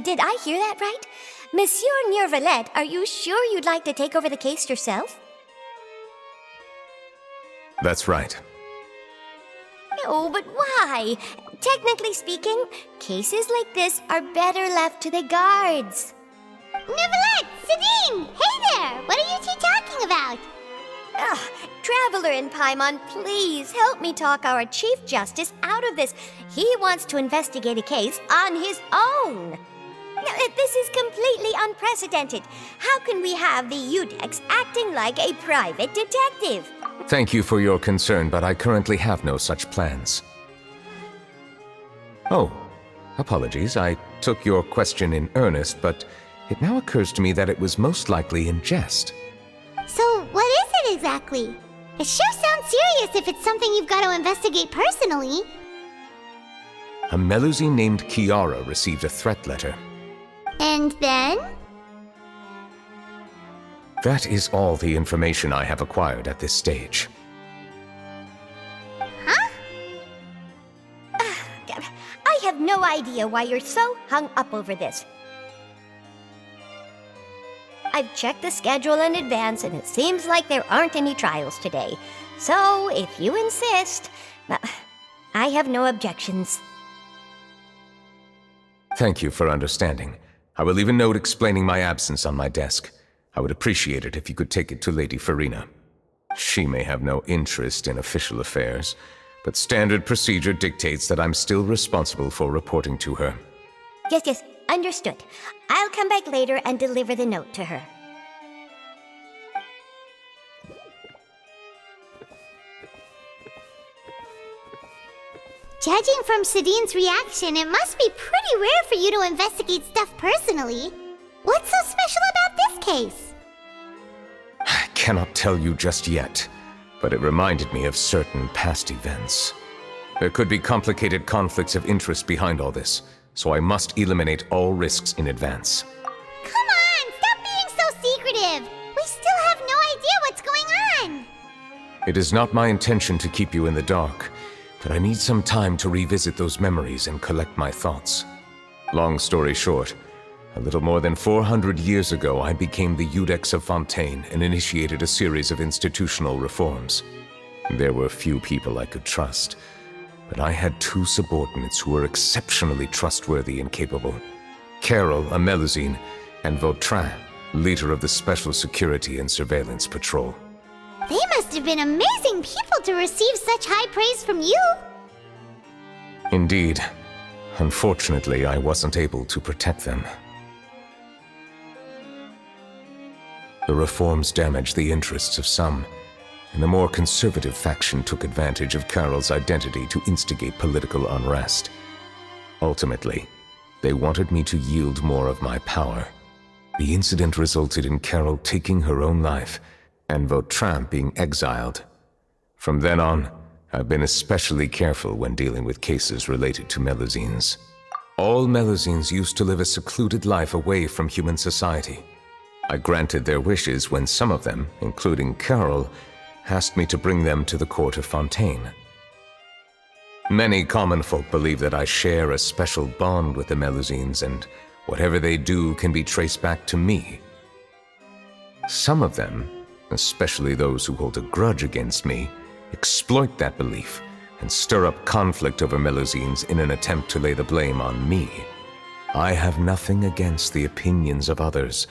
did I hear that right? Monsieur Nervalet, are you sure you'd like to take over the case yourself? That's right. No, but why? Technically speaking, cases like this are better left to the guards. Nervalet! Sidine! Hey there! What are you two talking about? Ugh, Traveler in Paimon, please help me talk our Chief Justice out of this. He wants to investigate a case on his own. Now, this is completely unprecedented. How can we have the Udex acting like a private detective? Thank you for your concern, but I currently have no such plans. Oh, apologies. I took your question in earnest, but it now occurs to me that it was most likely in jest. So, what is it exactly? It sure sounds serious if it's something you've got to investigate personally. A Melusine named Kiara received a threat letter. And then? That is all the information I have acquired at this stage. Huh? I have no idea why you're so hung up over this. I've checked the schedule in advance, and it seems like there aren't any trials today. So, if you insist, I have no objections. Thank you for understanding. I will leave a note explaining my absence on my desk. I would appreciate it if you could take it to Lady Farina. She may have no interest in official affairs, but standard procedure dictates that I'm still responsible for reporting to her. Yes, understood. I'll come back later and deliver the note to her. Judging from Sidine's reaction, it must be pretty rare for you to investigate stuff personally. What's so special about this case? I cannot tell you just yet, but it reminded me of certain past events. There could be complicated conflicts of interest behind all this, so I must eliminate all risks in advance. Come on, stop being so secretive! We still have no idea what's going on! It is not my intention to keep you in the dark, but I need some time to revisit those memories and collect my thoughts. Long story short, a little more than 400 years ago, I became the Udex of Fontaine and initiated a series of institutional reforms. There were few people I could trust, but I had two subordinates who were exceptionally trustworthy and capable. Carol, a Melusine, and Vautrin, leader of the Special Security and Surveillance Patrol. They must have been amazing people to receive such high praise from you! Indeed. Unfortunately, I wasn't able to protect them. The reforms damaged the interests of some, and the more conservative faction took advantage of Carol's identity to instigate political unrest. Ultimately, they wanted me to yield more of my power. The incident resulted in Carol taking her own life, and Vautrin being exiled. From then on, I've been especially careful when dealing with cases related to Melusines. All Melusines used to live a secluded life away from human society. I granted their wishes when some of them, including Carol, asked me to bring them to the court of Fontaine. Many common folk believe that I share a special bond with the Melusines, and whatever they do can be traced back to me. Some of them, especially those who hold a grudge against me, exploit that belief and stir up conflict over Melusines in an attempt to lay the blame on me. I have nothing against the opinions of others,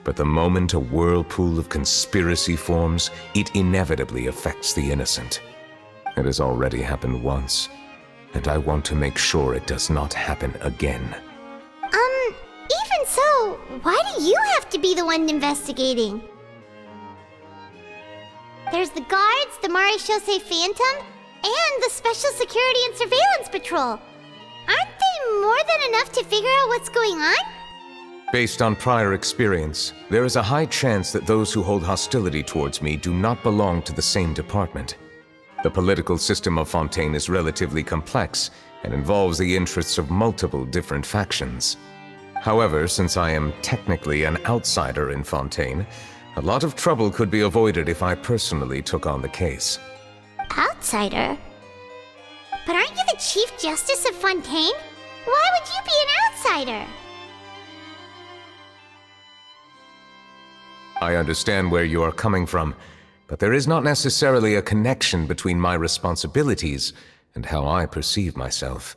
but the moment a whirlpool of conspiracy forms, it inevitably affects the innocent. It has already happened once, and I want to make sure it does not happen again. Even so, why do you have to be the one investigating? There's the guards, the Marechaussee Phantom, and the Special Security and Surveillance Patrol. Aren't they more than enough to figure out what's going on? Based on prior experience, there is a high chance that those who hold hostility towards me do not belong to the same department. The political system of Fontaine is relatively complex and involves the interests of multiple different factions. However, since I am technically an outsider in Fontaine, a lot of trouble could be avoided if I personally took on the case. Outsider? But aren't you the Chief Justice of Fontaine? Why would you be an outsider? I understand where you are coming from, but there is not necessarily a connection between my responsibilities and how I perceive myself.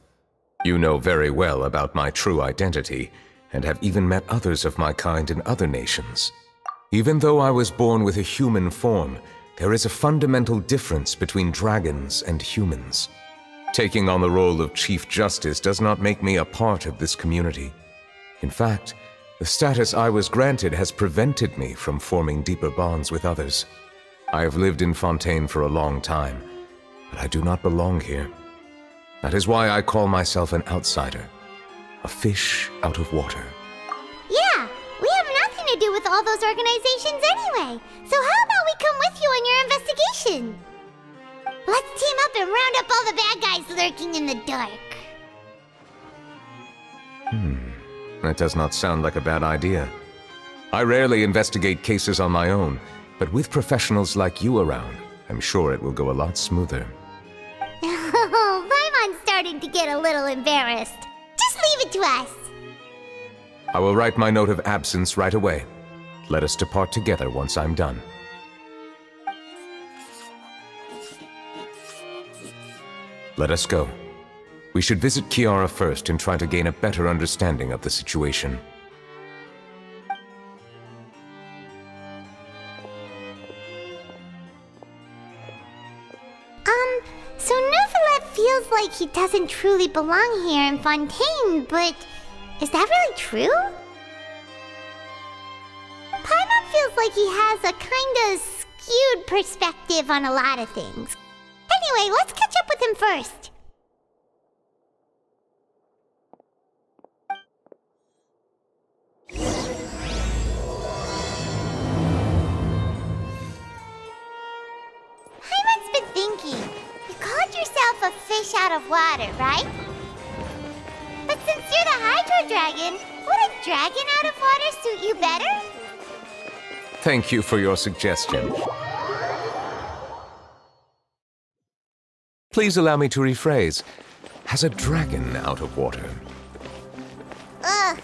You know very well about my true identity, and have even met others of my kind in other nations. Even though I was born with a human form, there is a fundamental difference between dragons and humans. Taking on the role of Chief Justice does not make me a part of this community. In fact, the status I was granted has prevented me from forming deeper bonds with others. I have lived in Fontaine for a long time, but I do not belong here. That is why I call myself an outsider, a fish out of water. Yeah, we have nothing to do with all those organizations anyway. So how about we come with you on your investigation? Let's team up and round up all the bad guys lurking in the dark. That does not sound like a bad idea. I rarely investigate cases on my own, but with professionals like you around, I'm sure it will go a lot smoother. Oh, Paimon's starting to get a little embarrassed. Just leave it to us. I will write my note of absence right away. Let us depart together once I'm done. Let us go. We should visit Kiara first and try to gain a better understanding of the situation. So Neuvillette feels like he doesn't truly belong here in Fontaine, but is that really true? Paimon feels like he has a kinda skewed perspective on a lot of things. Anyway, let's catch up with him first. Paimon's been thinking. You called yourself a fish out of water, right? But since you're the Hydro Dragon, would a dragon out of water suit you better? Thank you for your suggestion. Please allow me to rephrase. Has a dragon out of water? Ugh.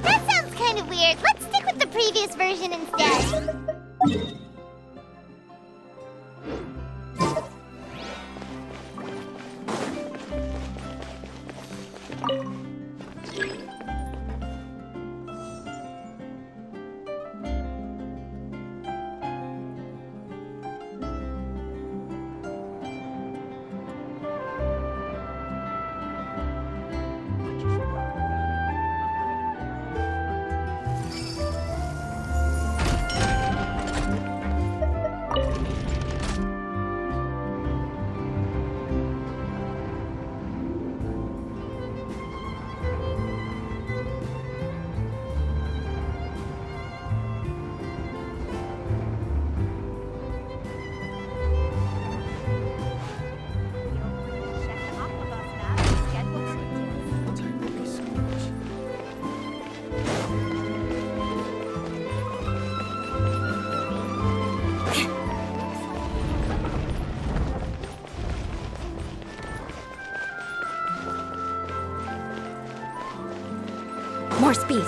That sounds kind of weird. Let's stick with the previous version instead. More speed.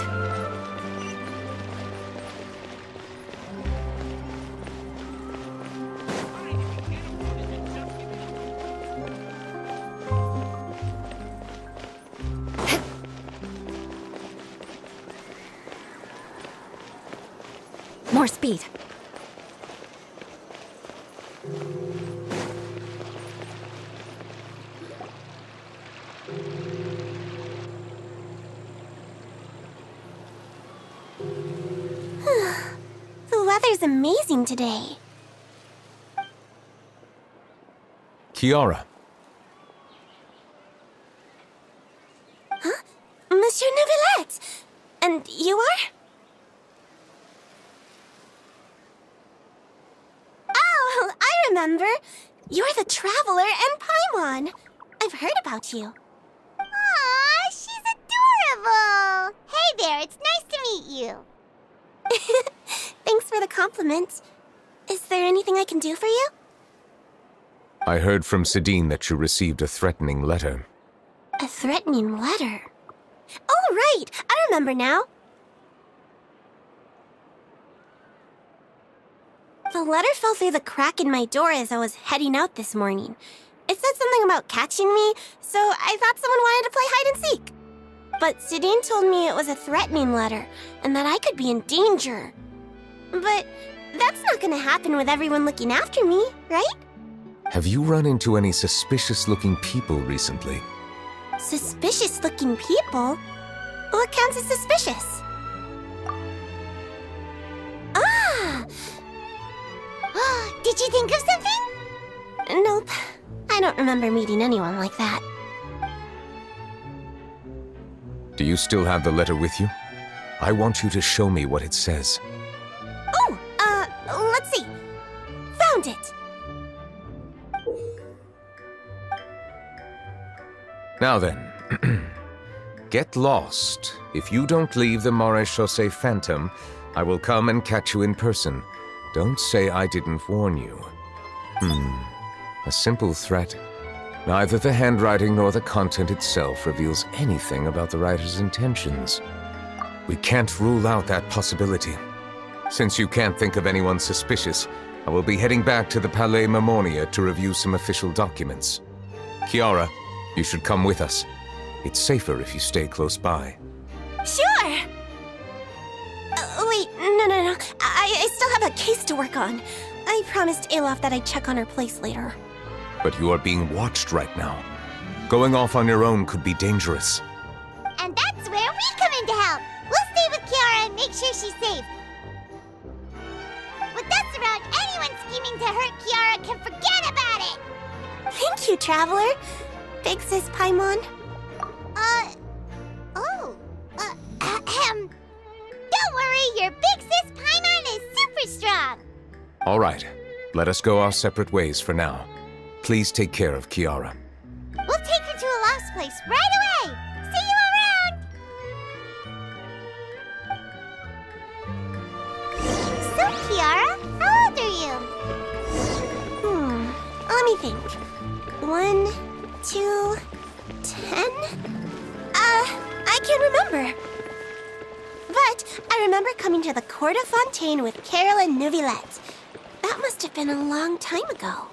More speed. The weather's amazing today. Kiara. Huh? Monsieur Neuvillette! And you are? Oh, I remember. You're the Traveler and Paimon. I've heard about you. Aw, she's adorable! Hey there, it's nice to meet you. Thanks for the compliment. Is there anything I can do for you? I heard from Sidine that you received a threatening letter. A threatening letter? Oh, right! I remember now. The letter fell through the crack in my door as I was heading out this morning. It said something about catching me, so I thought someone wanted to play hide and seek. But Sidine told me it was a threatening letter, and that I could be in danger. But that's not gonna happen with everyone looking after me, right? Have you run into any suspicious-looking people recently? Suspicious-looking people? What counts as suspicious? Ah! Did you think of something? Nope. I don't remember meeting anyone like that. Do you still have the letter with you? I want you to show me what it says. Oh, let's see. Found it! Now then, get lost. If you don't leave the Maréchaussée Phantom, I will come and catch you in person. Don't say I didn't warn you. A simple threat. Neither the handwriting nor the content itself reveals anything about the writer's intentions. We can't rule out that possibility. Since you can't think of anyone suspicious, I will be heading back to the Palais Mermonia to review some official documents. Kiara, you should come with us. It's safer if you stay close by. Sure! Wait, no. I still have a case to work on. I promised Alof that I'd check on her place later. But you are being watched right now. Going off on your own could be dangerous. And that's where we come in to help. We'll stay with Kiara and make sure she's safe. With us around, anyone scheming to hurt Kiara can forget about it! Thank you, Traveler. Big Sis Paimon. Don't worry, your Big Sis Paimon is super strong. All right, let us go our separate ways for now. Please take care of Kiara. We'll take her to a lost place right away. See you around. So, Kiara, how old are you? Let me think. 1, 2, 10? I can't remember. But I remember coming to the Court of Fontaine with Carol and Neuvillette. That must have been a long time ago.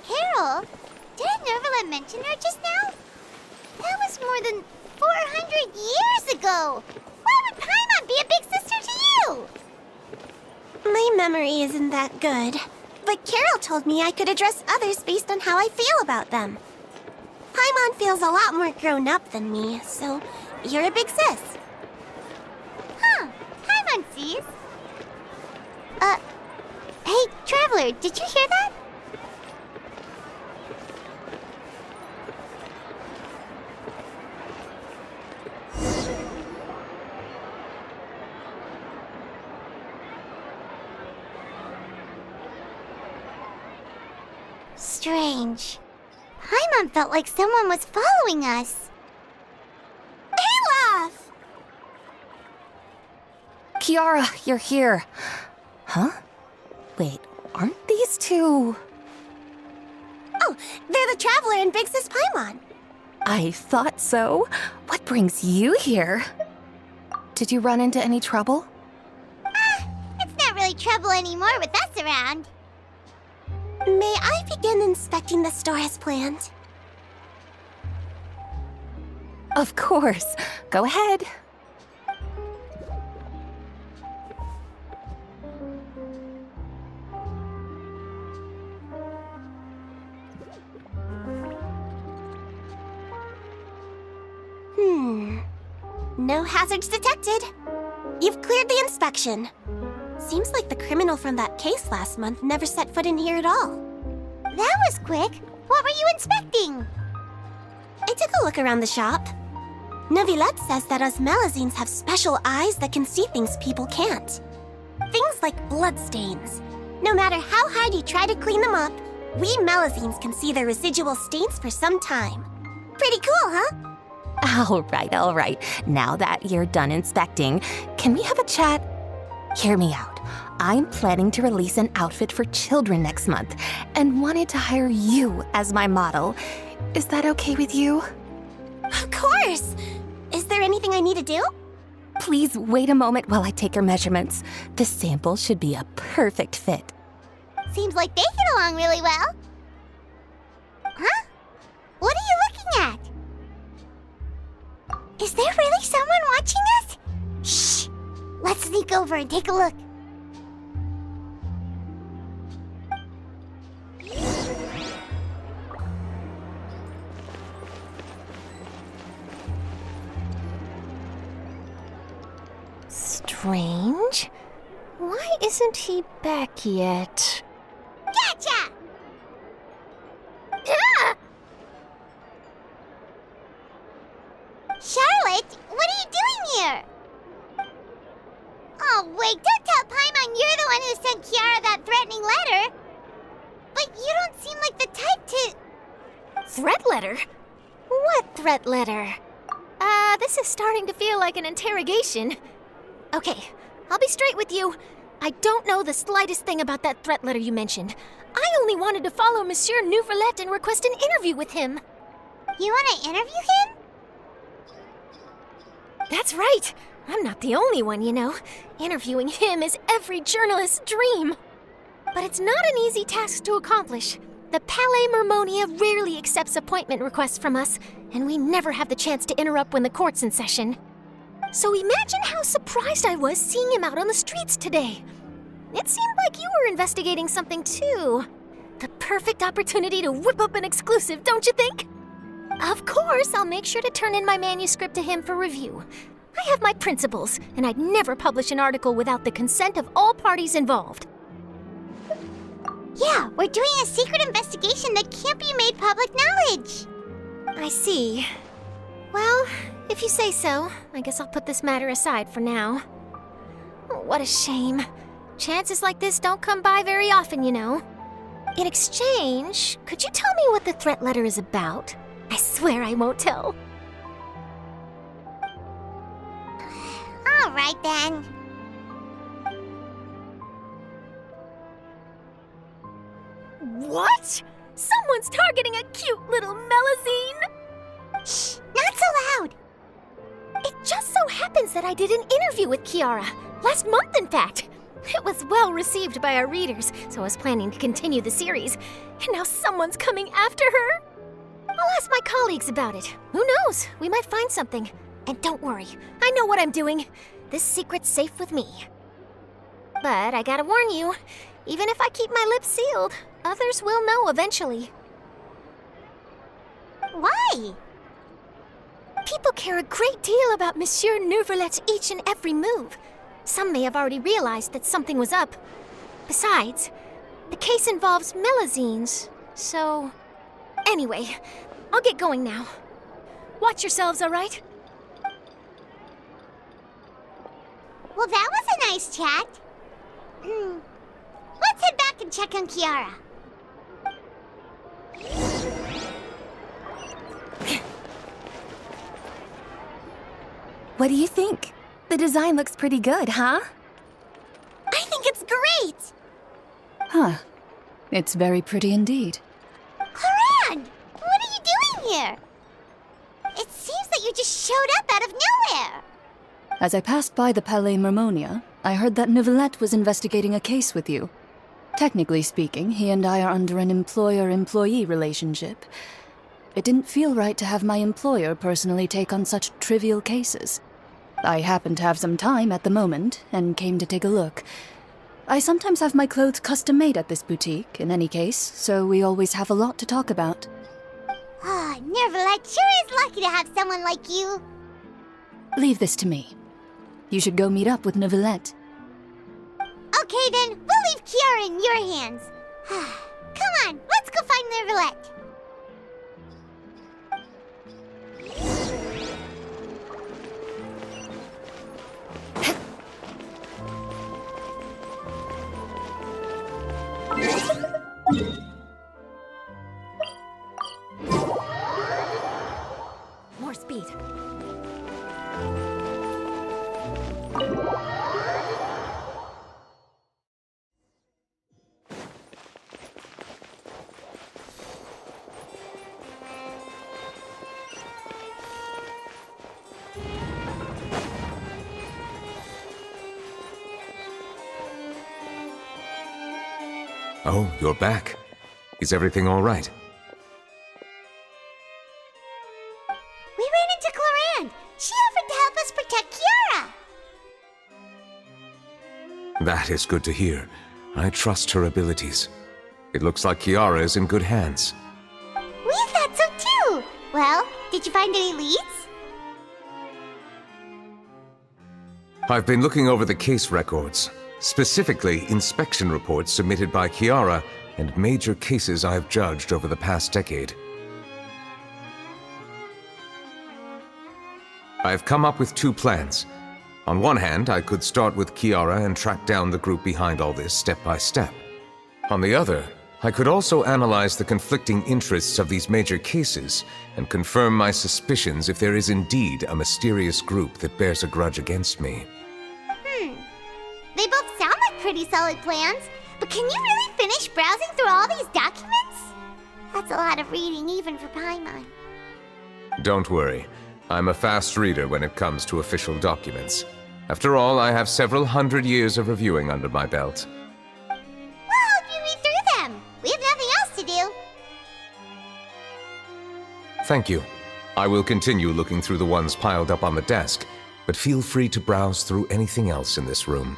Carol? Didn't Neuvillette mention her just now? That was more than 400 years ago. Why would Paimon be a big sister to you? My memory isn't that good. But Carol told me I could address others based on how I feel about them. Paimon feels a lot more grown up than me, so you're a big sis. Huh. Paimon sees. Hey, Traveler, did you hear that? Strange. Paimon felt like someone was following us. Olaf! Kiara, you're here. Huh? Wait, aren't these two... Oh, they're the Traveler and Big Sis Paimon. I thought so. What brings you here? Did you run into any trouble? It's not really trouble anymore with us around. May I begin inspecting the store as planned? Of course. Go ahead. No hazards detected. You've cleared the inspection. Seems like the criminal from that case last month never set foot in here at all. That was quick. What were you inspecting? I took a look around the shop. Neuvillette says that us Melazines have special eyes that can see things people can't. Things like bloodstains. No matter how hard you try to clean them up, we Melazines can see their residual stains for some time. Pretty cool, huh? All right. Now that you're done inspecting, can we have a chat? Hear me out. I'm planning to release an outfit for children next month and wanted to hire you as my model. Is that okay with you? Of course! Is there anything I need to do? Please wait a moment while I take your measurements. The sample should be a perfect fit. Seems like they get along really well. Huh? What are you looking at? Is there really someone watching us? Shh! Let's sneak over and take a look. Strange. Why isn't he back yet? Gotcha! Ah! Charlotte, what are you doing here? Oh, wait, don't tell Paimon you're the one who sent Kiara that threatening letter. But you don't seem like the type to... Threat letter? What threat letter? This is starting to feel like an interrogation. Okay, I'll be straight with you. I don't know the slightest thing about that threat letter you mentioned. I only wanted to follow Monsieur Nouvelet and request an interview with him. You want to interview him? That's right. I'm not the only one, you know. Interviewing him is every journalist's dream. But it's not an easy task to accomplish. The Palais Mermonia rarely accepts appointment requests from us, and we never have the chance to interrupt when the court's in session. So imagine how surprised I was seeing him out on the streets today. It seemed like you were investigating something too. The perfect opportunity to whip up an exclusive, don't you think? Of course, I'll make sure to turn in my manuscript to him for review. I have my principles, and I'd never publish an article without the consent of all parties involved. Yeah, we're doing a secret investigation that can't be made public knowledge. I see. Well, if you say so, I guess I'll put this matter aside for now. Oh, what a shame. Chances like this don't come by very often, you know. In exchange, could you tell me what the threat letter is about? I swear I won't tell. All right, then. What? Someone's targeting a cute little Melazine? Shh, not so loud. It just so happens that I did an interview with Kiara. Last month, in fact. It was well received by our readers, so I was planning to continue the series. And now someone's coming after her. I'll ask my colleagues about it. Who knows? We might find something. And don't worry, I know what I'm doing. This secret's safe with me. But I gotta warn you, even if I keep my lips sealed, others will know eventually. Why? People care a great deal about Monsieur Nouvelet's each and every move. Some may have already realized that something was up. Besides, the case involves Melazines, so... Anyway, I'll get going now. Watch yourselves, all right? Well, that was a nice chat. Let's head back and check on Kiara. What do you think? The design looks pretty good, huh? I think it's great! Huh. It's very pretty indeed. Haran! What are you doing here? It seems that you just showed up out of nowhere. As I passed by the Palais Mermonia, I heard that Nouvelet was investigating a case with you. Technically speaking, he and I are under an employer-employee relationship. It didn't feel right to have my employer personally take on such trivial cases. I happened to have some time at the moment, and came to take a look. I sometimes have my clothes custom-made at this boutique, in any case, so we always have a lot to talk about. Ah, Nouvelet sure is lucky to have someone like you. Leave this to me. You should go meet up with Nouvelet. Okay then, we'll leave Kiara in your hands. Come on, let's go find Nouvelet. More speed. Oh, you're back. Is everything all right? We ran into Cloran. She offered to help us protect Kiara. That is good to hear. I trust her abilities. It looks like Kiara is in good hands. We thought so too. Well, did you find any leads? I've been looking over the case records, specifically inspection reports submitted by Kiara and major cases I've judged over the past decade. I've come up with 2 plans. On one hand, I could start with Kiara and track down the group behind all this step by step. On the other, I could also analyze the conflicting interests of these major cases and confirm my suspicions if there is indeed a mysterious group that bears a grudge against me. They both sound like pretty solid plans, but can you really finish browsing through all these documents? That's a lot of reading even for Paimon. Don't worry. I'm a fast reader when it comes to official documents. After all, I have several hundred years of reviewing under my belt. We'll help you read through them. We have nothing else to do. Thank you. I will continue looking through the ones piled up on the desk, but feel free to browse through anything else in this room.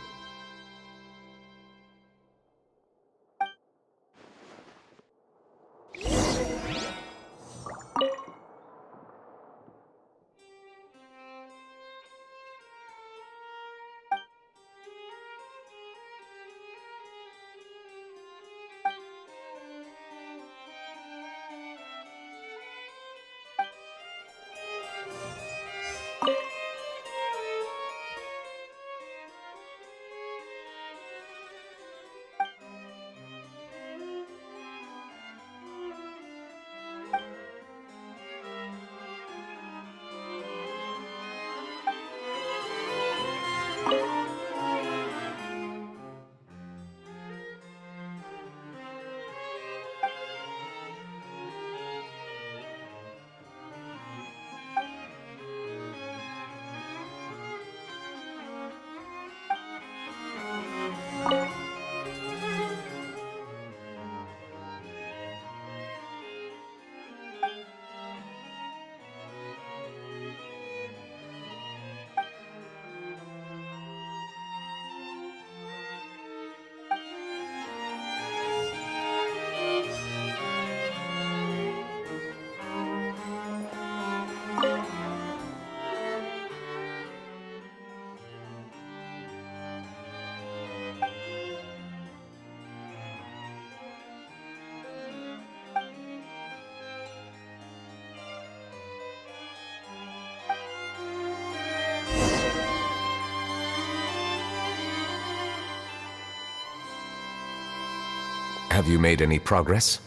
Have you made any progress?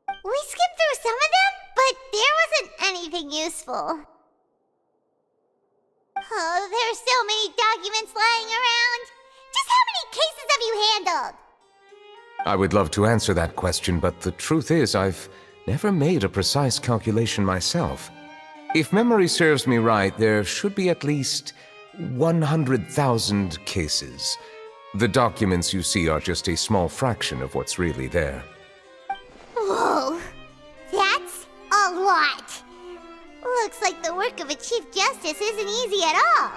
We skimmed through some of them, but there wasn't anything useful. Oh, there's so many documents lying around. Just how many cases have you handled? I would love to answer that question, but the truth is I've never made a precise calculation myself. If memory serves me right, there should be at least 100,000 cases. The documents you see are just a small fraction of what's really there. Whoa, that's a lot. Looks like the work of a Chief Justice isn't easy at all.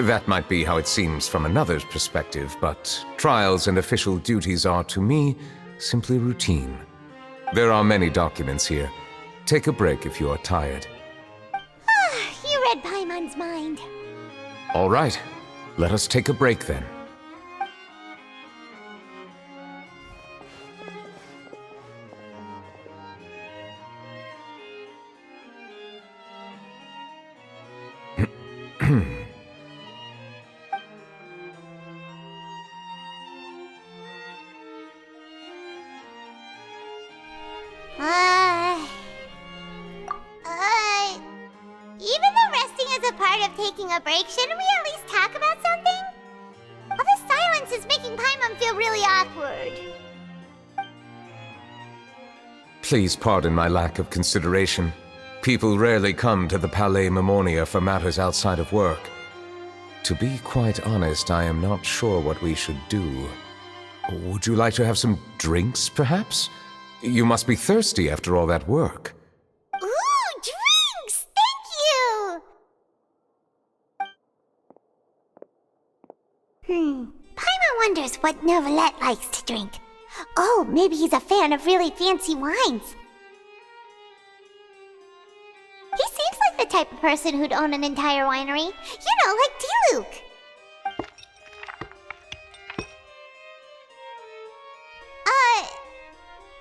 That might be how it seems from another's perspective, but trials and official duties are, to me, simply routine. There are many documents here. Take a break if you are tired. You read Paimon's mind. All right, let us take a break then. Even though resting is a part of taking a break, shouldn't we at least talk about something? All this silence is making Paimon feel really awkward. Please pardon my lack of consideration. People rarely come to the Palais Mermonia for matters outside of work. To be quite honest, I am not sure what we should do. Would you like to have some drinks, perhaps? You must be thirsty after all that work. Ooh, drinks! Thank you! Paimon wonders what Novelette likes to drink. Oh, maybe he's a fan of really fancy wines. He seems like the type of person who'd own an entire winery. You know, like Diluc.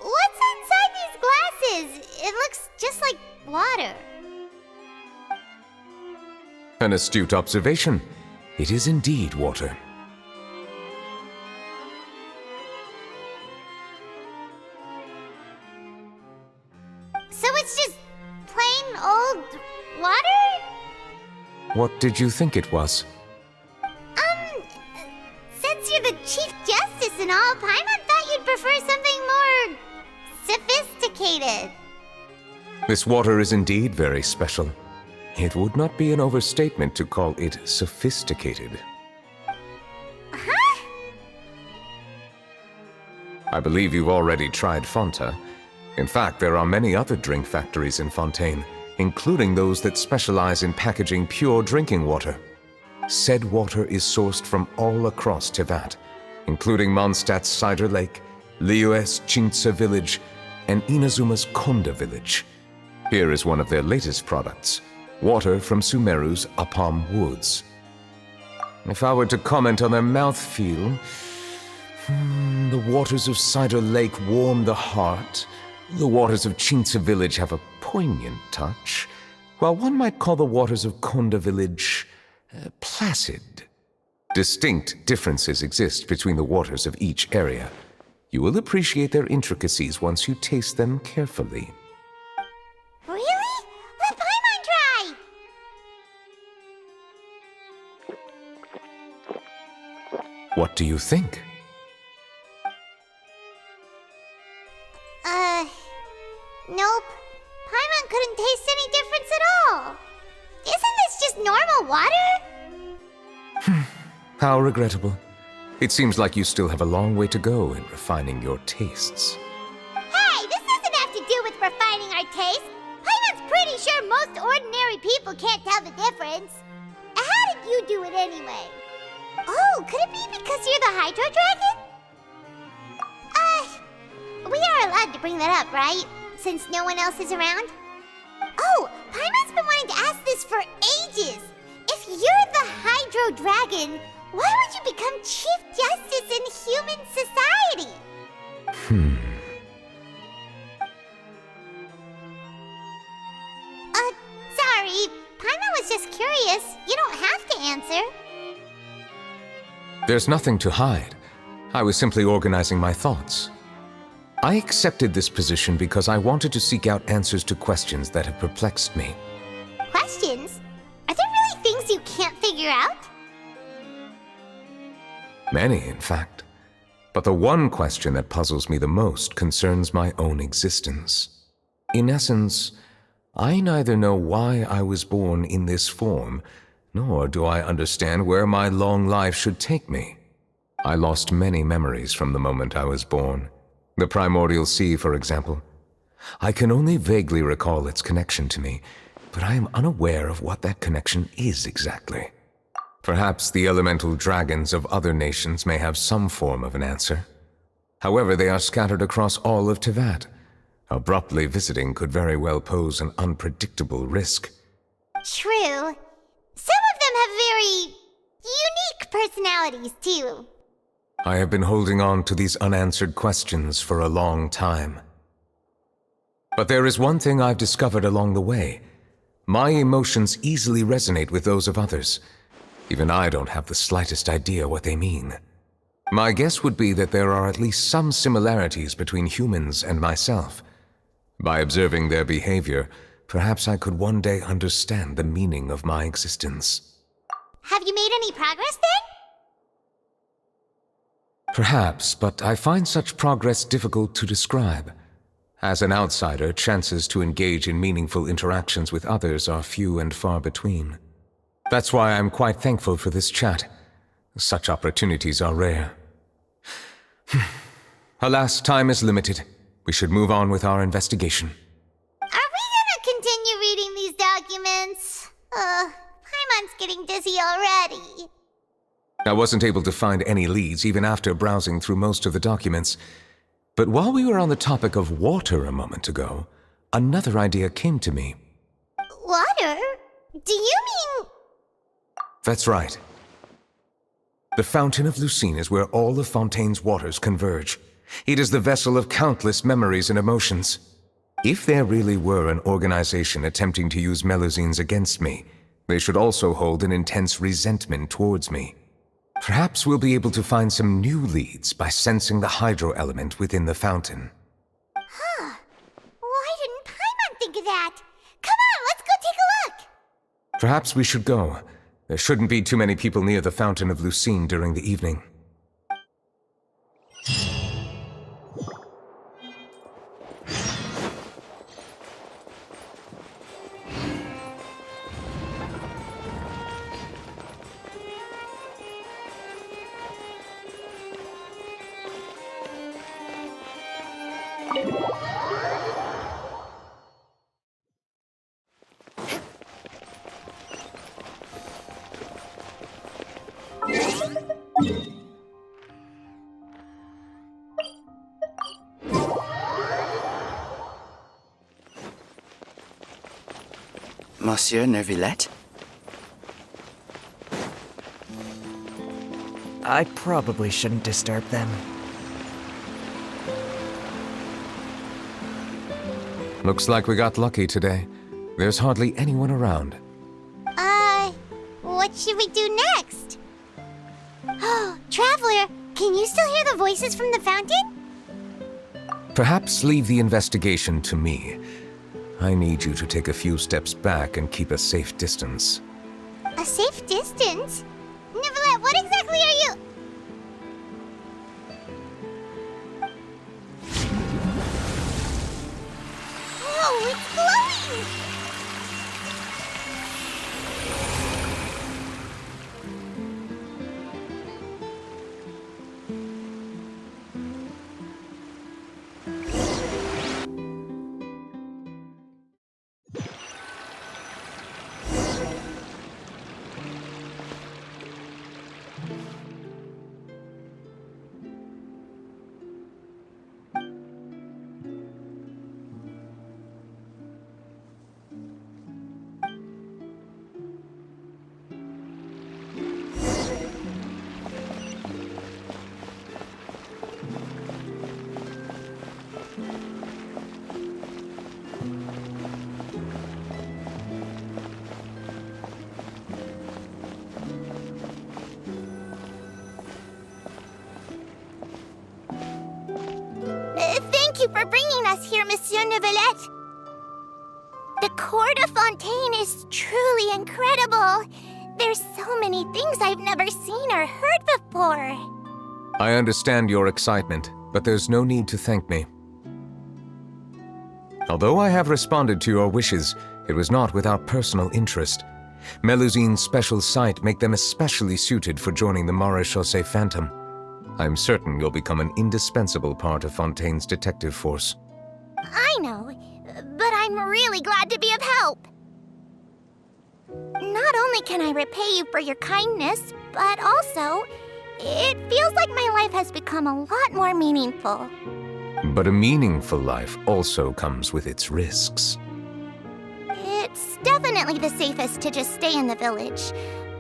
What's inside these glasses? It looks just like water. An astute observation. It is indeed water. So it's just plain old water? What did you think it was? Since you're the Chief Justice and all, Paimon thought you'd prefer something more sophisticated. This water is indeed very special. It would not be an overstatement to call it sophisticated. Huh? I believe you've already tried Fonta. In fact, there are many other drink factories in Fontaine, including those that specialize in packaging pure drinking water. Said water is sourced from all across Tevat, including Mondstadt's Cider Lake, Liyue's Chintsa village, and Inazuma's Konda village. Here is one of their latest products, water from Sumeru's Apam Woods. If I were to comment on their mouthfeel, the waters of Cider Lake warm the heart, the waters of Chintsa village have a poignant touch, while one might call the waters of Konda village placid. Distinct differences exist between the waters of each area. You will appreciate their intricacies once you taste them carefully. Really? Let Paimon try! What do you think? Nope. Paimon couldn't taste any difference at all. Isn't this just normal water? How regrettable. It seems like you still have a long way to go in refining your tastes. Hey, this doesn't have to do with refining our taste. Paimon's pretty sure most ordinary people can't tell the difference. How did you do it anyway? Oh, could it be because you're the Hydro Dragon? We are allowed to bring that up, right? Since no one else is around? Oh, Paimon's been wanting to ask this for ages. If you're the Hydro Dragon, why would you become Chief Justice in human society? Sorry. Paimon was just curious. You don't have to answer. There's nothing to hide. I was simply organizing my thoughts. I accepted this position because I wanted to seek out answers to questions that have perplexed me. Questions? Are there really things you can't figure out? Many, in fact. But the one question that puzzles me the most concerns my own existence. In essence, I neither know why I was born in this form, nor do I understand where my long life should take me. I lost many memories from the moment I was born. The primordial sea, for example. I can only vaguely recall its connection to me, but I am unaware of what that connection is exactly. Perhaps the elemental dragons of other nations may have some form of an answer. However, they are scattered across all of Tevat. Abruptly visiting could very well pose an unpredictable risk. True. Some of them have very unique personalities, too. I have been holding on to these unanswered questions for a long time. But there is one thing I've discovered along the way. My emotions easily resonate with those of others. Even I don't have the slightest idea what they mean. My guess would be that there are at least some similarities between humans and myself. By observing their behavior, perhaps I could one day understand the meaning of my existence. Have you made any progress then? Perhaps, but I find such progress difficult to describe. As an outsider, chances to engage in meaningful interactions with others are few and far between. That's why I'm quite thankful for this chat. Such opportunities are rare. Alas, time is limited. We should move on with our investigation. Are we gonna continue reading these documents? Paimon's getting dizzy already. I wasn't able to find any leads even after browsing through most of the documents. But while we were on the topic of water a moment ago, another idea came to me. Water? Do you mean... That's right. The Fountain of Lucine is where all of Fontaine's waters converge. It is the vessel of countless memories and emotions. If there really were an organization attempting to use Melusines against me, they should also hold an intense resentment towards me. Perhaps we'll be able to find some new leads by sensing the hydro element within the fountain. Huh. Why didn't Paimon think of that? Come on, let's go take a look! Perhaps we should go. There shouldn't be too many people near the Fountain of Lucine during the evening. Monsieur Neuvillette? I probably shouldn't disturb them. Looks like we got lucky today. There's hardly anyone around. What should we do next? Oh, Traveler, can you still hear the voices from the fountain? Perhaps leave the investigation to me. I need you to take a few steps back and keep a safe distance. A safe distance? Neuvillette, what exactly are you... Whoa, it's glowing! Thank you for bringing us here, Monsieur Neuvillette. The Court of Fontaine is truly incredible. There's so many things I've never seen or heard before. I understand your excitement, but there's no need to thank me. Although I have responded to your wishes, it was not without personal interest. Melusine's special sight make them especially suited for joining the Maréchaussée Phantom. I'm certain you'll become an indispensable part of Fontaine's detective force. I know, but I'm really glad to be of help. Not only can I repay you for your kindness, but also, it feels like my life has become a lot more meaningful. But a meaningful life also comes with its risks. It's definitely the safest to just stay in the village,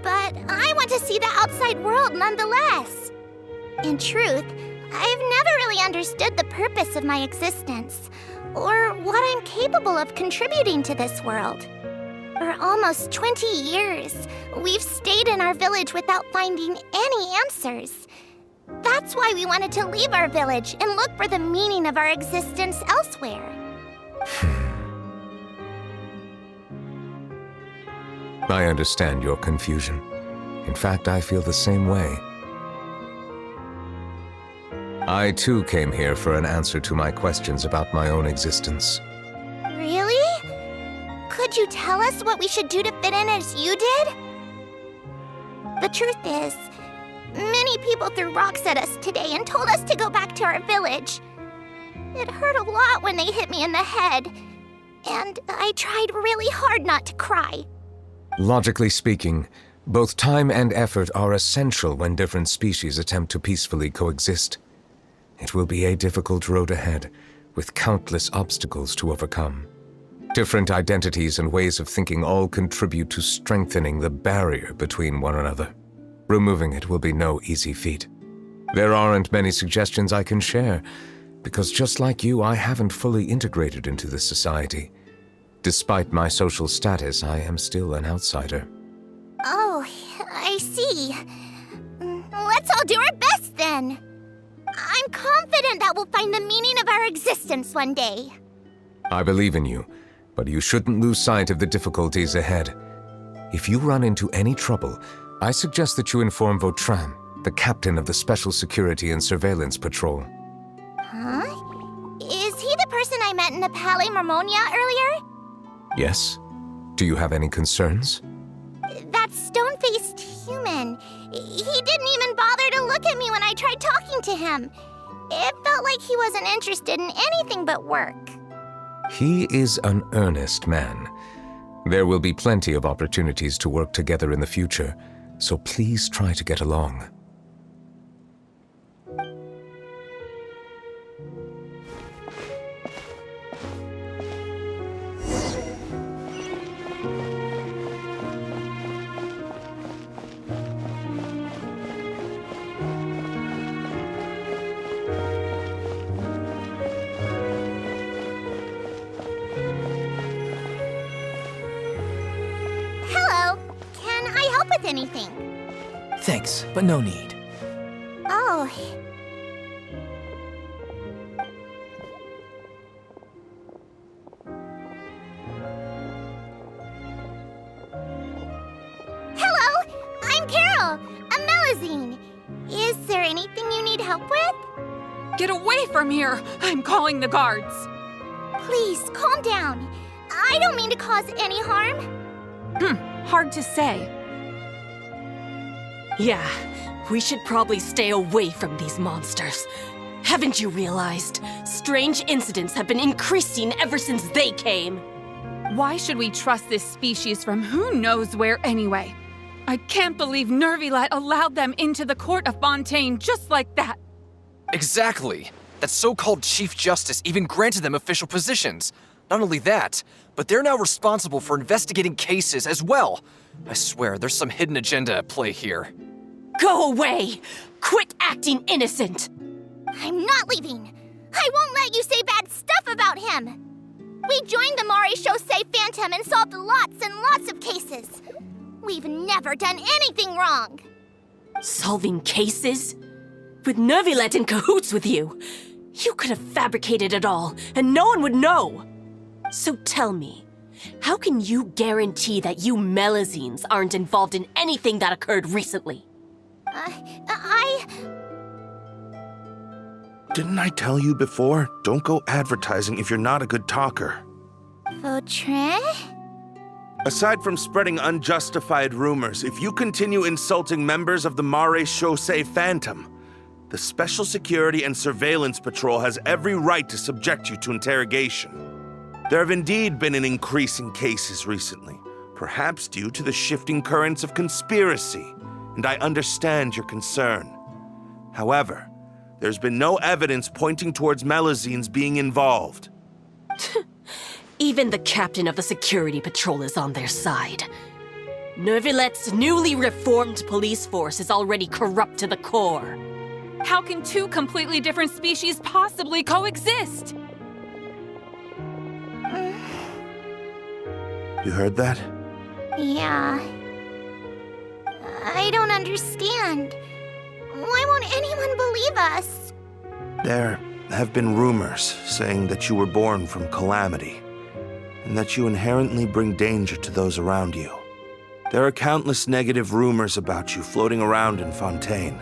but I want to see the outside world nonetheless. In truth, I've never really understood the purpose of my existence, or what I'm capable of contributing to this world. For almost 20 years, we've stayed in our village without finding any answers. That's why we wanted to leave our village and look for the meaning of our existence elsewhere. I understand your confusion. In fact, I feel the same way. I too came here for an answer to my questions about my own existence. Really? Could you tell us what we should do to fit in as you did? The truth is, Many people threw rocks at us today and told us to go back to our village. It hurt a lot when they hit me in the head, and I tried really hard not to cry. Logically speaking, both time and effort are essential when different species attempt to peacefully coexist. It will be a difficult road ahead, with countless obstacles to overcome. Different identities and ways of thinking all contribute to strengthening the barrier between one another. Removing it will be no easy feat. There aren't many suggestions I can share, because just like you, I haven't fully integrated into this society. Despite my social status, I am still an outsider. Oh, I see. Let's all do our best then. I'm confident that we'll find the meaning of our existence one day. I believe in you, but you shouldn't lose sight of the difficulties ahead. If you run into any trouble, I suggest that you inform Vautrin, the captain of the Special Security and Surveillance Patrol. Huh? Is he the person I met in the Palais Marmonia earlier? Yes? Do you have any concerns? That stone-faced human. He didn't even bother to look at me when I tried talking to him. It felt like he wasn't interested in anything but work. He is an earnest man. There will be plenty of opportunities to work together in the future, so please try to get along. Hello. Can I help with anything? Thanks, but no need. Oh. Hello, I'm Carol, a Melazine. Is there anything you need help with? Get away from here! I'm calling the guards! Please, calm down. I don't mean to cause any harm. Hard to say. Yeah, we should probably stay away from these monsters. Haven't you realized? Strange incidents have been increasing ever since they came. Why should we trust this species from who knows where anyway? I can't believe Nervilet allowed them into the court of Fontaine just like that. Exactly. That so-called Chief Justice even granted them official positions. Not only that, but they're now responsible for investigating cases as well. I swear, there's some hidden agenda at play here. Go away! Quit acting innocent! I'm not leaving. I won't let you say bad stuff about him. We joined the Maréchaussée Phantom and solved lots and lots of cases. We've never done anything wrong. Solving cases? With Nervilet in cahoots with you? You could have fabricated it all, and no one would know. So tell me, how can you guarantee that you Melazines aren't involved in anything that occurred recently? Didn't I tell you before? Don't go advertising if you're not a good talker. Vautrin? Aside from spreading unjustified rumors, if you continue insulting members of the Maréchaussée Phantom, the Special Security and Surveillance Patrol has every right to subject you to interrogation. There have indeed been an increase in cases recently, perhaps due to the shifting currents of conspiracy, and I understand your concern. However, there's been no evidence pointing towards Melazines being involved. Even the captain of the security patrol is on their side. Nervilet's newly reformed police force is already corrupt to the core. How can two completely different species possibly coexist? You heard that? Yeah. I don't understand. Why won't anyone believe us? There have been rumors saying that you were born from calamity, and that you inherently bring danger to those around you. There are countless negative rumors about you floating around in Fontaine.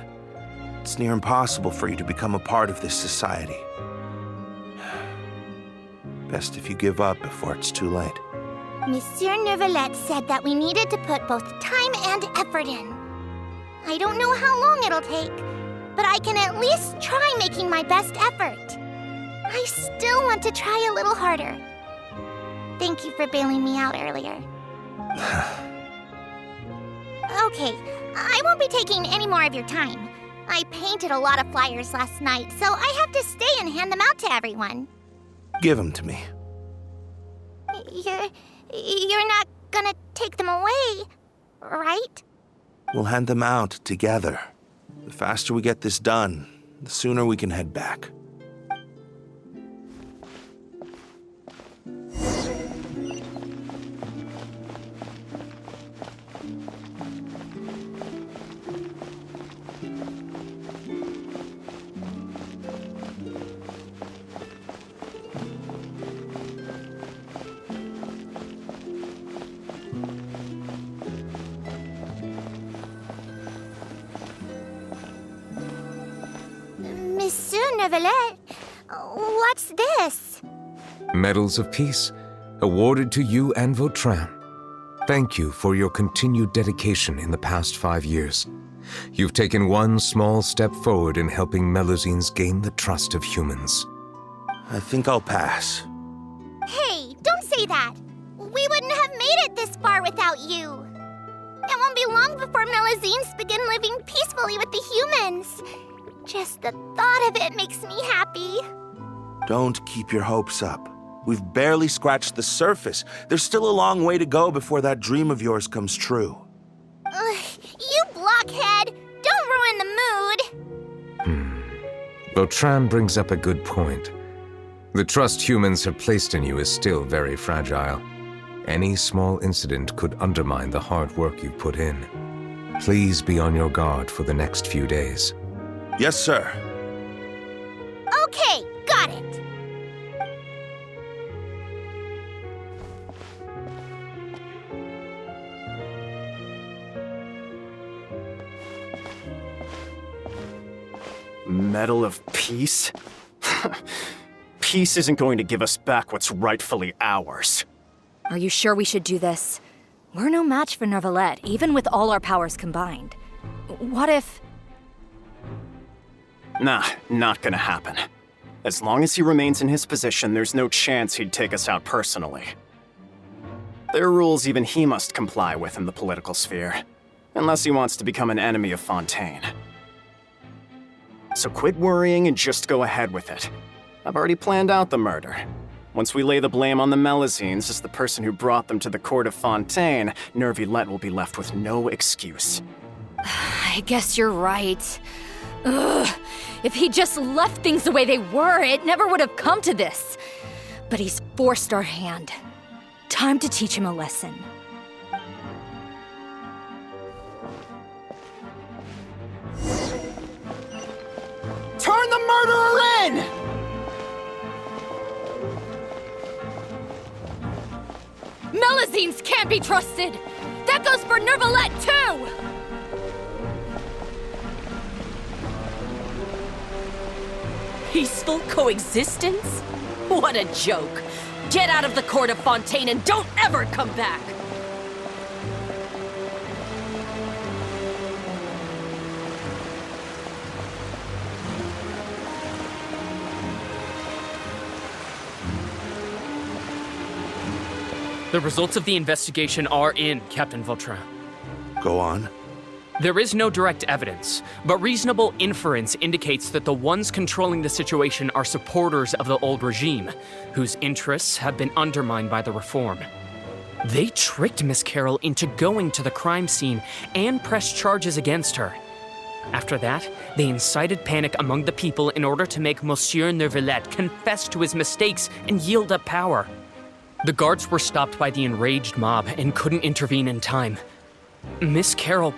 It's near impossible for you to become a part of this society. Best if you give up before it's too late. Monsieur Nervilet said that we needed to put both time and effort in. I don't know how long it'll take, but I can at least try making my best effort. I still want to try a little harder. Thank you for bailing me out earlier. Okay, I won't be taking any more of your time. I painted a lot of flyers last night, so I have to stay and hand them out to everyone. Give them to me. You're not gonna take them away, right? We'll hand them out together. The faster we get this done, the sooner we can head back. Monsieur Neuvillette, what's this? Medals of Peace, awarded to you and Vautrin. Thank you for your continued dedication in the past 5 years. You've taken one small step forward in helping Melusines gain the trust of humans. I think I'll pass. Hey, don't say that. We wouldn't have made it this far without you. It won't be long before Melusines begin living peacefully with the humans. Just the thought of it makes me happy. Don't keep your hopes up. We've barely scratched the surface. There's still a long way to go before that dream of yours comes true. You blockhead! Don't ruin the mood! Vautrin brings up a good point. The trust humans have placed in you is still very fragile. Any small incident could undermine the hard work you've put in. Please be on your guard for the next few days. Yes, sir. Okay, got it. Medal of Peace? Peace isn't going to give us back what's rightfully ours. Are you sure we should do this? We're no match for Neuvillette, even with all our powers combined. What if... Nah, not gonna happen. As long as he remains in his position, there's no chance he'd take us out personally. There are rules even he must comply with in the political sphere, unless he wants to become an enemy of Fontaine. So quit worrying and just go ahead with it. I've already planned out the murder. Once we lay the blame on the Melusines as the person who brought them to the court of Fontaine, Neuvillette will be left with no excuse. I guess you're right. Ugh. If he just left things the way they were, it never would have come to this. But he's forced our hand. Time to teach him a lesson. Turn the murderer in! Melusines can't be trusted! That goes for Neuvillette, too! Peaceful coexistence? What a joke. Get out of the court of Fontaine and don't ever come back! The results of the investigation are in, Captain Vautrin. Go on. There is no direct evidence, but reasonable inference indicates that the ones controlling the situation are supporters of the old regime, whose interests have been undermined by the reform. They tricked Miss Carroll into going to the crime scene and pressed charges against her. After that, they incited panic among the people in order to make Monsieur Neuvillette confess to his mistakes and yield up power. The guards were stopped by the enraged mob and couldn't intervene in time. Miss Carroll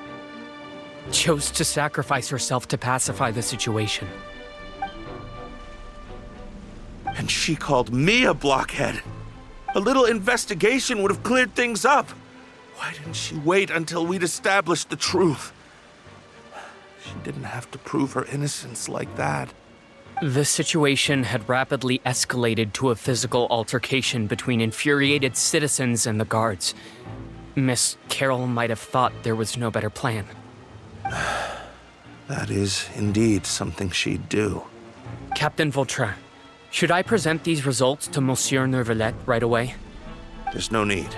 chose to sacrifice herself to pacify the situation. And she called me a blockhead. A little investigation would have cleared things up. Why didn't she wait until we'd established the truth? She didn't have to prove her innocence like that. The situation had rapidly escalated to a physical altercation between infuriated citizens and the guards. Miss Carroll might have thought there was no better plan. That is indeed something she'd do. Captain Vautrin, should I present these results to Monsieur Neuvillette right away? There's no need.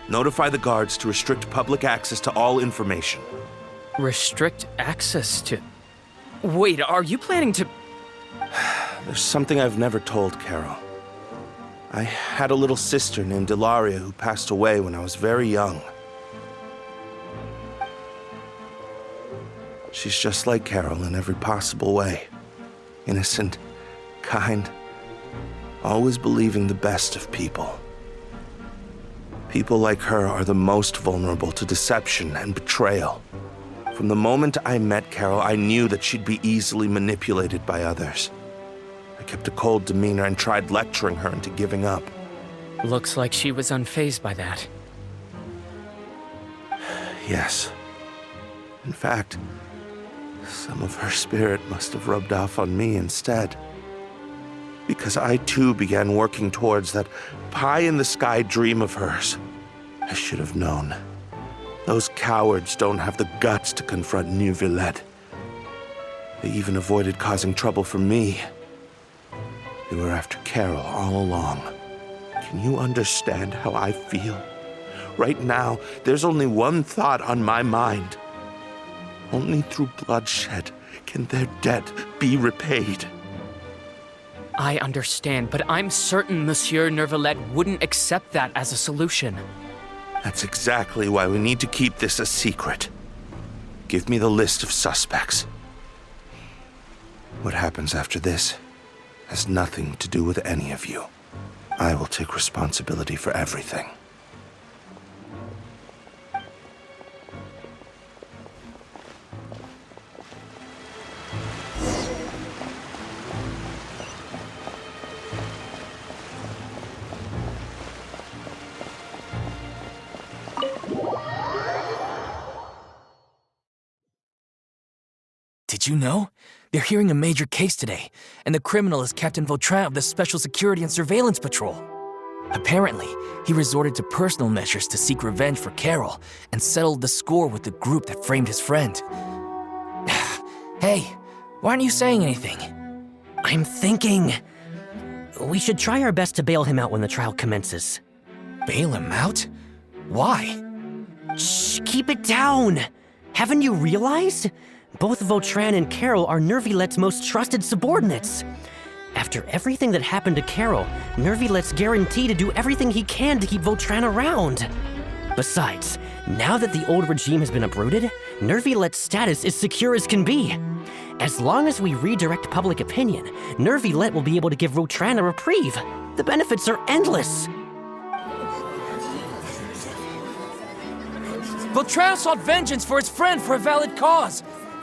Notify the guards to restrict public access to all information. Restrict access to... Wait, are you planning to... There's something I've never told Carol. I had a little sister named Ilaria who passed away when I was very young. She's just like Carol in every possible way. Innocent, kind, always believing the best of people. People like her are the most vulnerable to deception and betrayal. From the moment I met Carol, I knew that she'd be easily manipulated by others. I kept a cold demeanor and tried lecturing her into giving up. Looks like she was unfazed by that. Yes. In fact, some of her spirit must have rubbed off on me instead. Because I too began working towards that pie-in-the-sky dream of hers. I should have known. Those cowards don't have the guts to confront Neuvillette. They even avoided causing trouble for me. They were after Carol all along. Can you understand how I feel? Right now, there's only one thought on my mind. Only through bloodshed can their debt be repaid. I understand, but I'm certain Monsieur Neuvillette wouldn't accept that as a solution. That's exactly why we need to keep this a secret. Give me the list of suspects. What happens after this has nothing to do with any of you. I will take responsibility for everything. Did you know? They're hearing a major case today, and the criminal is Captain Vautrin of the Special Security and Surveillance Patrol. Apparently, he resorted to personal measures to seek revenge for Carol and settled the score with the group that framed his friend. Hey, why aren't you saying anything? I'm thinking... we should try our best to bail him out when the trial commences. Bail him out? Why? Shh, keep it down! Haven't you realized? Both Vautrin and Carol are Nervillette's most trusted subordinates. After everything that happened to Carol, Nervillette's guaranteed to do everything he can to keep Vautrin around. Besides, now that the old regime has been uprooted, Nervillette's status is secure as can be. As long as we redirect public opinion, Neuvillette will be able to give Vautrin a reprieve. The benefits are endless. Vautrin sought vengeance for his friend for a valid cause.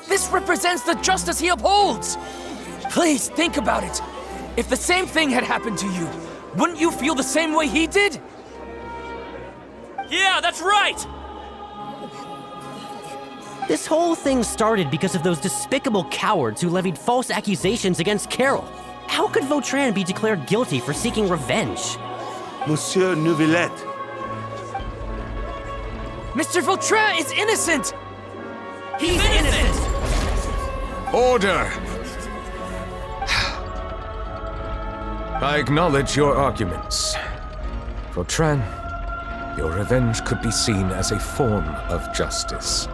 This represents the justice he upholds. Please think about it. If the same thing had happened to you, wouldn't you feel the same way he did? Yeah, that's right! This whole thing started because of those despicable cowards who levied false accusations against Carol. How could Vautrin be declared guilty for seeking revenge? Monsieur Neuvillette. Mr. Vautrin is innocent! He's innocent! Order! I acknowledge your arguments. Vautrin, your revenge could be seen as a form of justice.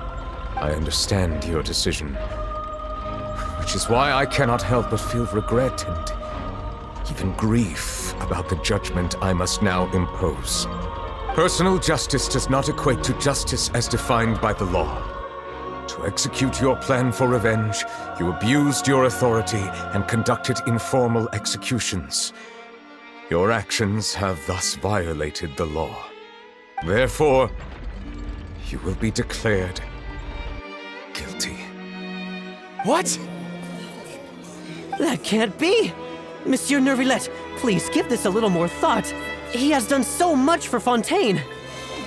I understand your decision, which is why I cannot help but feel regret and even grief about the judgment I must now impose. Personal justice does not equate to justice as defined by the law. To execute your plan for revenge, you abused your authority and conducted informal executions. Your actions have thus violated the law. Therefore, you will be declared guilty. What? That can't be! Monsieur Neuvillette, please give this a little more thought. He has done so much for Fontaine.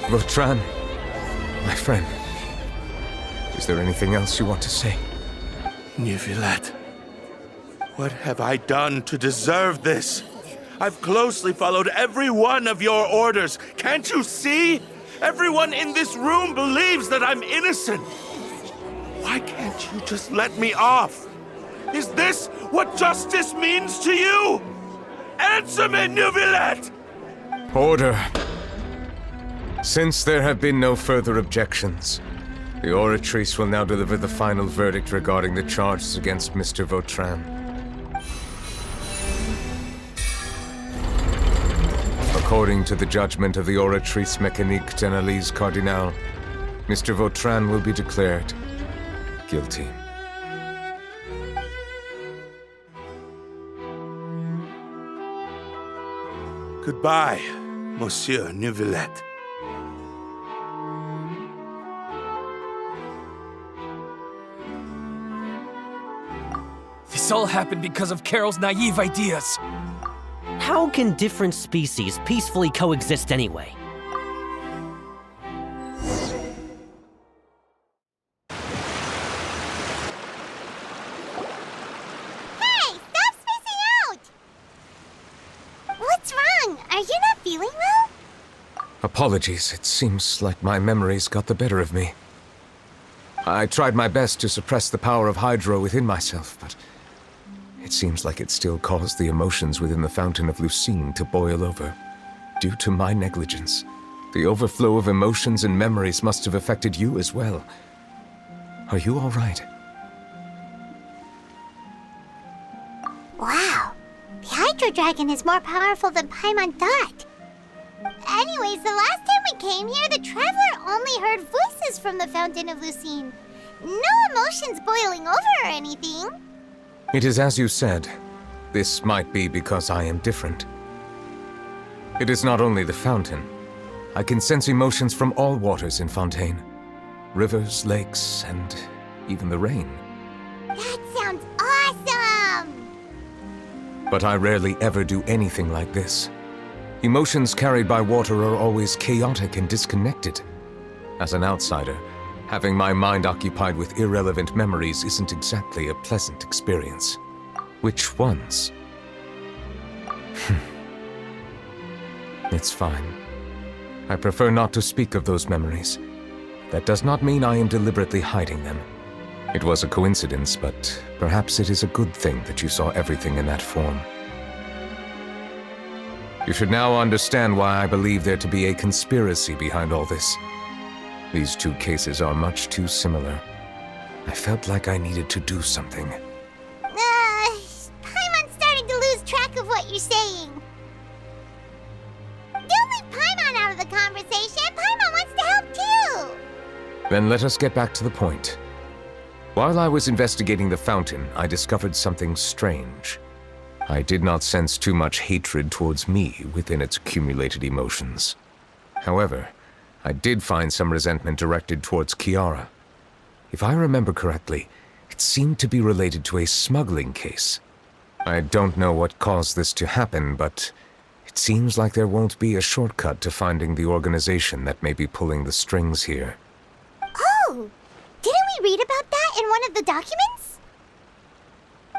Vautrin, my friend, is there anything else you want to say? Neuvillette, what have I done to deserve this? I've closely followed every one of your orders. Can't you see? Everyone in this room believes that I'm innocent. Why can't you just let me off? Is this what justice means to you? Answer me, Neuvillette! Order. Since there have been no further objections, the Oratrice will now deliver the final verdict regarding the charges against Mr. Vautrin. According to the judgment of the Oratrice Mécanique d'Analyse Cardinal, Mr. Vautrin will be declared guilty. Goodbye, Monsieur Neuvillette. This all happened because of Carol's naive ideas. How can different species peacefully coexist anyway? Hey, stop spacing out! What's wrong? Are you not feeling well? Apologies, it seems like my memories got the better of me. I tried my best to suppress the power of Hydro within myself, but it seems like it still caused the emotions within the Fountain of Lucine to boil over. Due to my negligence, the overflow of emotions and memories must have affected you as well. Are you all right? Wow, the Hydro Dragon is more powerful than Paimon thought. Anyways, the last time we came here, the Traveler only heard voices from the Fountain of Lucine. No emotions boiling over or anything. It is as you said. This might be because I am different. It is not only the fountain. I can sense emotions from all waters in Fontaine. Rivers, lakes, and even the rain. That sounds awesome! But I rarely ever do anything like this. Emotions carried by water are always chaotic and disconnected. As an outsider, having my mind occupied with irrelevant memories isn't exactly a pleasant experience. Which ones? It's fine. I prefer not to speak of those memories. That does not mean I am deliberately hiding them. It was a coincidence, but perhaps it is a good thing that you saw everything in that form. You should now understand why I believe there to be a conspiracy behind all this. These two cases are much too similar. I felt like I needed to do something. Paimon's starting to lose track of what you're saying. Don't leave Paimon out of the conversation. Paimon wants to help too. Then let us get back to the point. While I was investigating the fountain, I discovered something strange. I did not sense too much hatred towards me within its accumulated emotions. However, I did find some resentment directed towards Kiara. If I remember correctly, it seemed to be related to a smuggling case. I don't know what caused this to happen, but it seems like there won't be a shortcut to finding the organization that may be pulling the strings here. Oh! Didn't we read about that in one of the documents?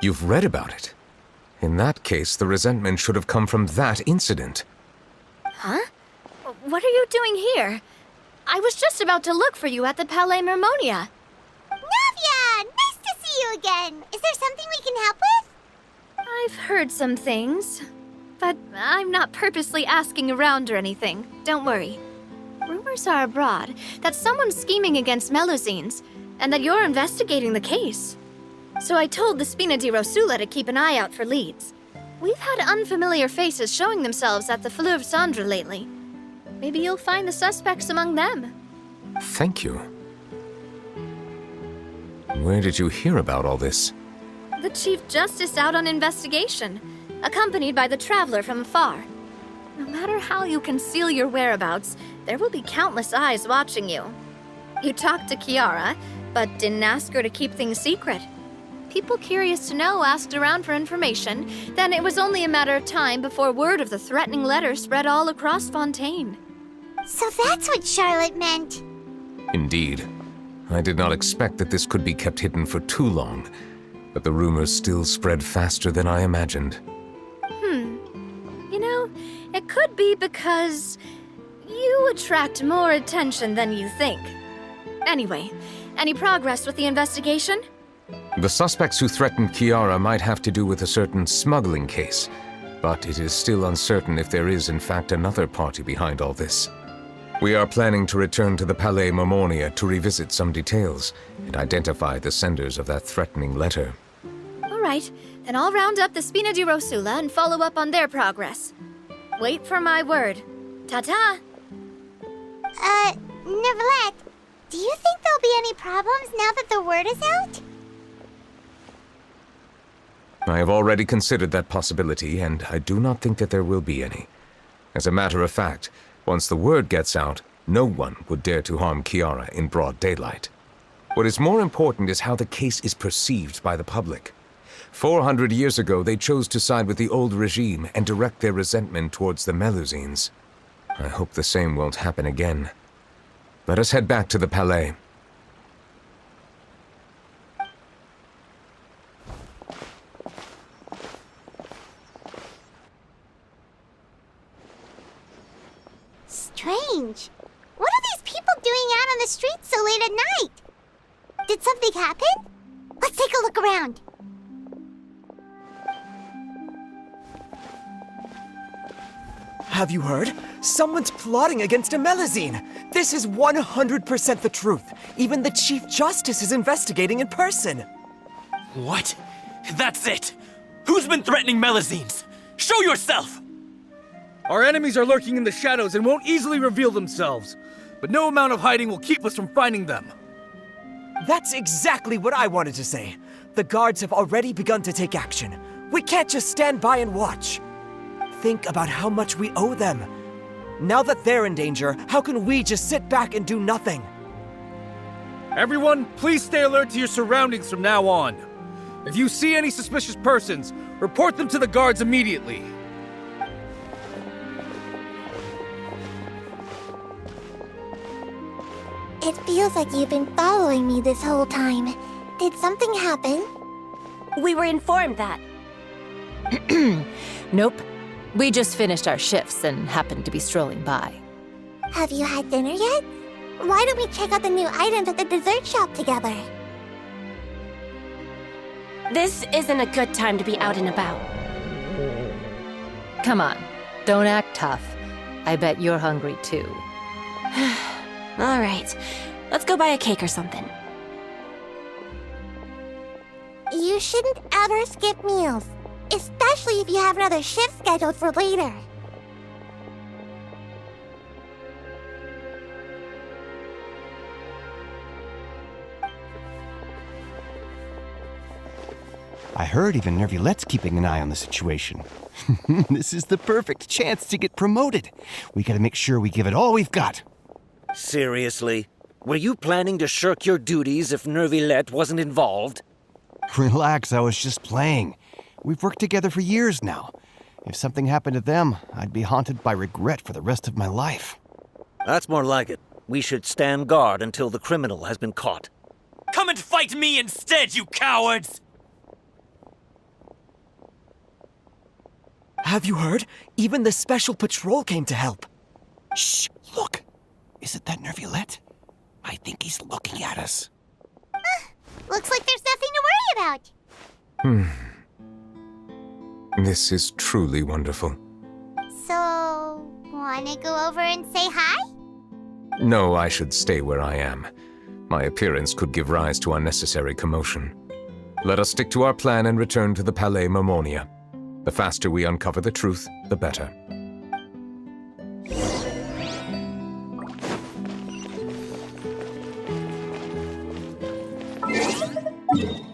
You've read about it? In that case, the resentment should have come from that incident. Huh? What are you doing here? I was just about to look for you at the Palais Mermonia. Navia! Nice to see you again! Is there something we can help with? I've heard some things, but I'm not purposely asking around or anything. Don't worry. Rumors are abroad that someone's scheming against Melusines, and that you're investigating the case. So I told the Spina di Rosula to keep an eye out for leads. We've had unfamiliar faces showing themselves at the Fleuve Cendre lately. Maybe you'll find the suspects among them. Thank you. Where did you hear about all this? The Chief Justice out on investigation, accompanied by the Traveler from afar. No matter how you conceal your whereabouts, there will be countless eyes watching you. You talked to Kiara, but didn't ask her to keep things secret. People curious to know asked around for information, then it was only a matter of time before word of the threatening letter spread all across Fontaine. So that's what Charlotte meant. Indeed. I did not expect that this could be kept hidden for too long, but the rumors still spread faster than I imagined. You know, it could be because you attract more attention than you think. Anyway, Any progress with the investigation? The suspects who threatened Kiara might have to do with a certain smuggling case, but it is still uncertain if there is in fact another party behind all this. We are planning to return to the Palais Mermonia to revisit some details and identify the senders of that threatening letter. All right, then I'll round up the Spina di Rosula and follow up on their progress. Wait for my word. Ta-ta! Neverlet, do you think there'll be any problems now that the word is out? I have already considered that possibility, and I do not think that there will be any. As a matter of fact, once the word gets out, no one would dare to harm Kiara in broad daylight. What is more important is how the case is perceived by the public. 400 years ago, they chose to side with the old regime and direct their resentment towards the Melusines. I hope the same won't happen again. Let us head back to the Palais. Strange. What are these people doing out on the streets so late at night? Did something happen? Let's take a look around. Have you heard? Someone's plotting against a Melusine! This is 100% the truth. Even the Chief Justice is investigating in person. What? That's it! Who's been threatening Melusines? Show yourself! Our enemies are lurking in the shadows and won't easily reveal themselves. But no amount of hiding will keep us from finding them. That's exactly what I wanted to say. The guards have already begun to take action. We can't just stand by and watch. Think about how much we owe them. Now that they're in danger, how can we just sit back and do nothing? Everyone, please stay alert to your surroundings from now on. If you see any suspicious persons, report them to the guards immediately. It feels like you've been following me this whole time. Did something happen? We were informed that. Nope. We just finished our shifts and happened to be strolling by. Have you had dinner yet? Why don't we check out the new items at the dessert shop together? This isn't a good time to be out and about. Come on, don't act tough. I bet you're hungry too. All right, let's go buy a cake or something. You shouldn't ever skip meals, especially if you have another shift scheduled for later. I heard even Nervulette's keeping an eye on the situation. This is the perfect chance to get promoted. We gotta make sure we give it all we've got. Seriously? Were you planning to shirk your duties if Nervulette wasn't involved? Relax, I was just playing. We've worked together for years now. If something happened to them, I'd be haunted by regret for the rest of my life. That's more like it. We should stand guard until the criminal has been caught. Come and fight me instead, you cowards! Have you heard? Even the Special Patrol came to help. Shh, look. Is it that Nervulette? I think he's looking at us. Looks like there's nothing to worry about. This is truly wonderful. So, wanna go over and say hi? No, I should stay where I am. My appearance could give rise to unnecessary commotion. Let us stick to our plan and return to the Palais Mermonia. The faster we uncover the truth, the better. Yeah.